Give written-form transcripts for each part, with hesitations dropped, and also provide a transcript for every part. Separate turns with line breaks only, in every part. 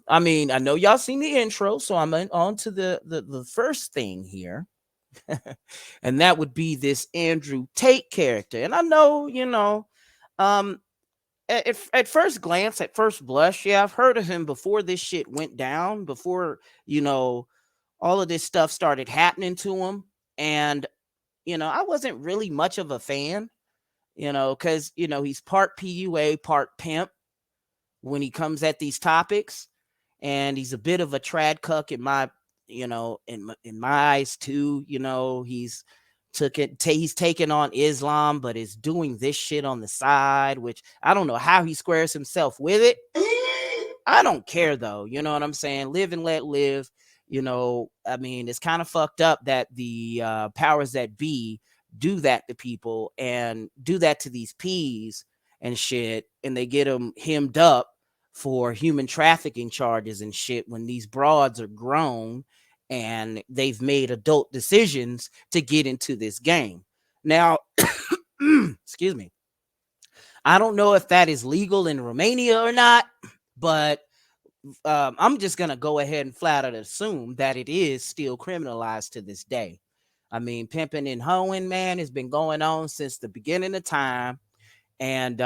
I mean, I know y'all seen the intro, so I'm on to the first thing here. And that would be this Andrew Tate character. And I know, um, at first glance, at first blush, yeah, I've heard of him before this shit went down, before, you know, all of this stuff started happening to him. And, I wasn't really much of a fan, because, he's part PUA, part pimp when he comes at these topics. And he's a bit of a trad cuck in my, in my eyes too. He's taken on Islam, but is doing this shit on the side, which I don't know how he squares himself with it. I don't care though. You know what I'm saying? Live and let live. I mean, it's kind of fucked up that the powers that be do that to people and do that to these peas and shit, and they get them hemmed up for human trafficking charges and shit when these broads are grown and they've made adult decisions to get into this game. Now, excuse me. I don't know if that is legal in Romania or not, but I'm just going to go ahead and flat out assume that it is still criminalized to this day. I mean, pimping and hoeing, man, has been going on since the beginning of time. And,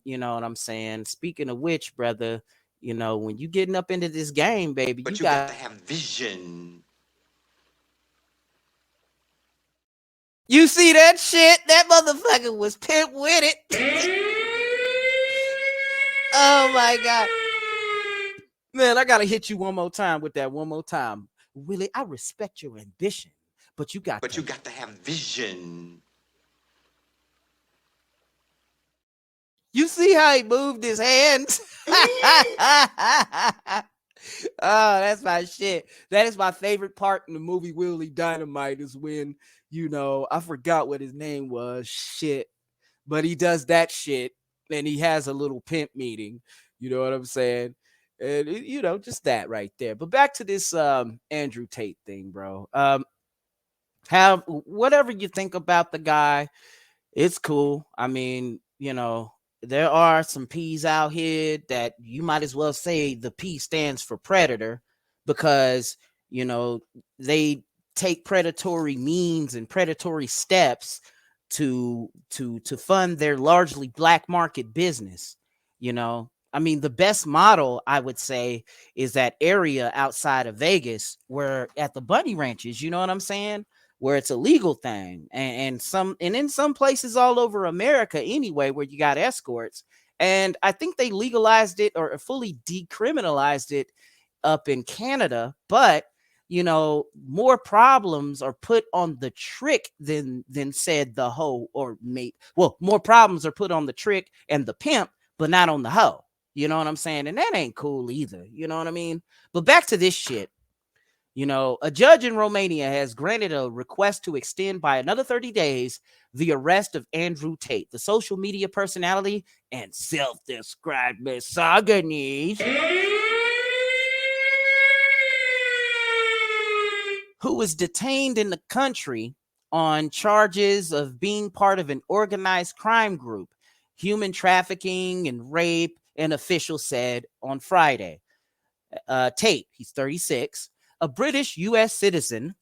you know what I'm saying? Speaking of which, brother, when you getting up into this game, baby,
But
you
you got
got
to have vision.
You see that shit? That motherfucker was pimp with it. Oh my God. Man, I gotta hit you one more time with that one more time. Willie, I respect your ambition, but you got
But
to
you got to have vision.
You see how he moved his hands? Oh, that's my shit. That is my favorite part in the movie Willie Dynamite is when, I forgot what his name was. Shit. But he does that shit and he has a little pimp meeting. You know what I'm saying? And just that right there. But back to this Andrew Tate thing, bro. Have whatever you think about the guy, it's cool. I mean, there are some P's out here that you might as well say the P stands for predator because, you know, they take predatory means and predatory steps to fund their largely black market business. I mean, the best model I would say is that area outside of Vegas where at the bunny ranches, you know what I'm saying? Where it's a legal thing, and in some places all over America anyway, where you got escorts. And I think they legalized it or fully decriminalized it up in Canada, but more problems are put on the trick than said the hoe or mate. Well, more problems are put on the trick and the pimp, but not on the hoe. You know what I'm saying? And that ain't cool either. You know what I mean? But back to this shit. A judge in Romania has granted a request to extend by another 30 days the arrest of Andrew Tate, the social media personality and self-described misogynist who was detained in the country on charges of being part of an organized crime group, human trafficking and rape, an official said on Friday. Tate, he's 36, a British U.S. citizen.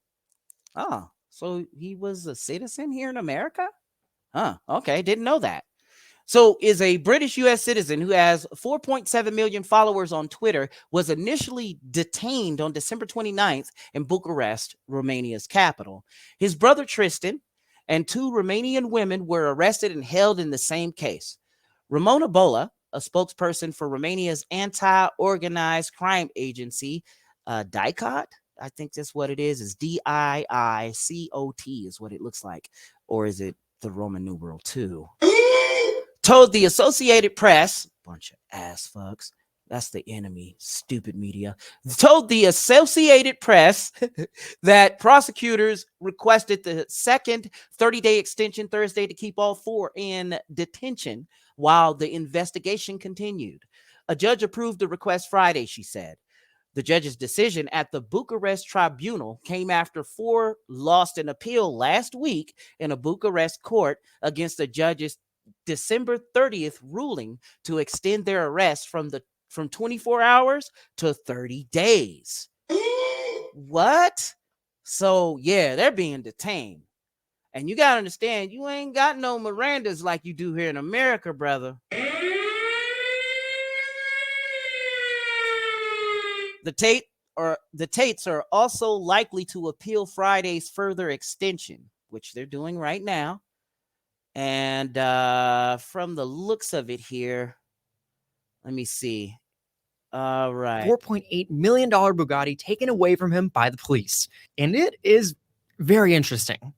Oh, so he was a citizen here in America? Huh, okay, didn't know that. So is a British U.S. citizen who has 4.7 million followers on Twitter, was initially detained on December 29th in Bucharest, Romania's capital. His brother Tristan and two Romanian women were arrested and held in the same case. Ramona Bola, a spokesperson for Romania's anti-organized crime agency, DICOT, I think that's what it is DIICOT is what it looks like. Or is it the Roman numeral 2? Told the Associated Press, bunch of ass fucks, that's the enemy, stupid media, told the Associated Press that prosecutors requested the second 30-day extension Thursday to keep all four in detention while the investigation continued. A judge approved the request Friday, she said. The judge's decision at the Bucharest tribunal came after four lost an appeal last week in a Bucharest court against the judge's December 30th ruling to extend their arrest from the from 24 hours to 30 days. What? So, yeah, they're being detained. And you got to understand, you ain't got no Mirandas like you do here in America, brother. The Tates are also likely to appeal Friday's further extension, which they're doing right now. And from the looks of it here, let me see. All right.
$4.8 million Bugatti taken away from him by the police. And it is very interesting.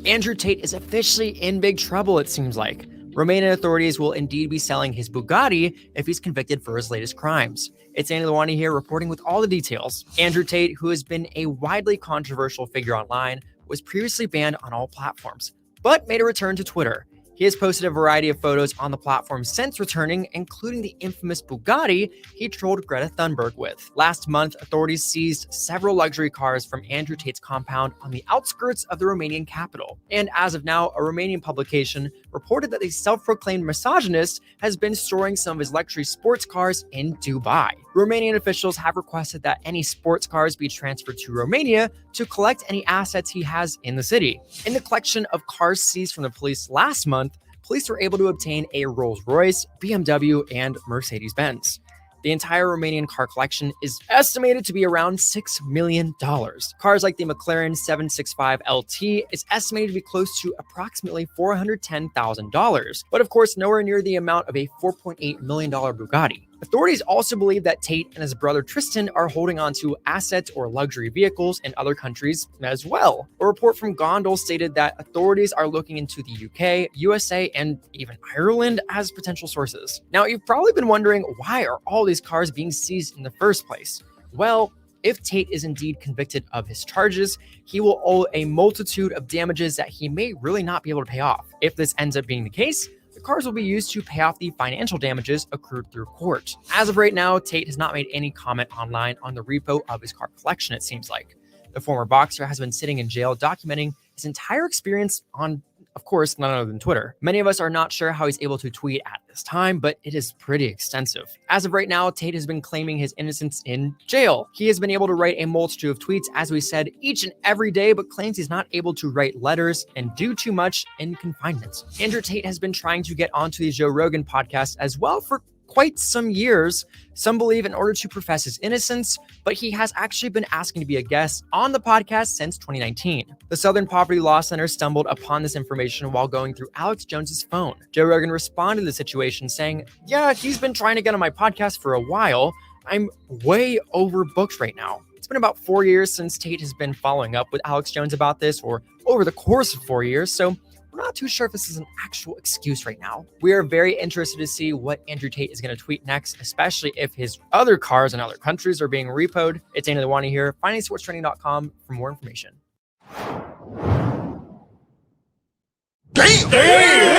Andrew Tate is officially in big trouble, it seems like. Romanian authorities will indeed be selling his Bugatti if he's convicted for his latest crimes. It's Andy Lawani here reporting with all the details. Andrew Tate, who has been a widely controversial figure online, was previously banned on all platforms, but made a return to Twitter. He has posted a variety of photos on the platform since returning, including the infamous Bugatti he trolled Greta Thunberg with. Last month, authorities seized several luxury cars from Andrew Tate's compound on the outskirts of the Romanian capital. And as of now, a Romanian publication reported that the self-proclaimed misogynist has been storing some of his luxury sports cars in Dubai. Romanian officials have requested that any sports cars be transferred to Romania to collect any assets he has in the city. In the collection of cars seized from the police last month, police were able to obtain a Rolls-Royce, BMW, and Mercedes-Benz. The entire Romanian car collection is estimated to be around $6 million. Cars like the McLaren 765 LT is estimated to be close to approximately $410,000, but of course nowhere near the amount of a $4.8 million Bugatti. Authorities also believe that Tate and his brother Tristan are holding on to assets or luxury vehicles in other countries as well. A report from Gondol stated that authorities are looking into the UK, USA, and even Ireland as potential sources. Now, you've probably been wondering, why are all these cars being seized in the first place? Well, if Tate is indeed convicted of his charges, he will owe a multitude of damages that he may really not be able to pay off. If this ends up being the case, the cars will be used to pay off the financial damages accrued through court. As of right now, Tate has not made any comment online on the repo of his car collection, it seems like. The former boxer has been sitting in jail documenting his entire experience on, of course, none other than Twitter. Many of us are not sure how he's able to tweet at this time, but it is pretty extensive. As of right now, Tate has been claiming his innocence in jail. He has been able to write a multitude of tweets, as we said, each and every day, but claims he's not able to write letters and do too much in confinement. Andrew Tate has been trying to get onto the Joe Rogan podcast as well for quite some years. Some believe in order to profess his innocence, but he has actually been asking to be a guest on the podcast since 2019. The Southern Poverty Law Center stumbled upon this information while going through Alex Jones's phone. Joe Rogan responded to the situation saying, "Yeah, he's been trying to get on my podcast for a while. I'm way overbooked right now." It's been about 4 years since Tate has been following up with Alex Jones about this, or over the course of 4 years, so we're not too sure if this is an actual excuse right now. We are very interested to see what Andrew Tate is going to tweet next, especially if his other cars in other countries are being repoed. It's Andy Lawani here, findingsportstrending.com for more information.
Damn!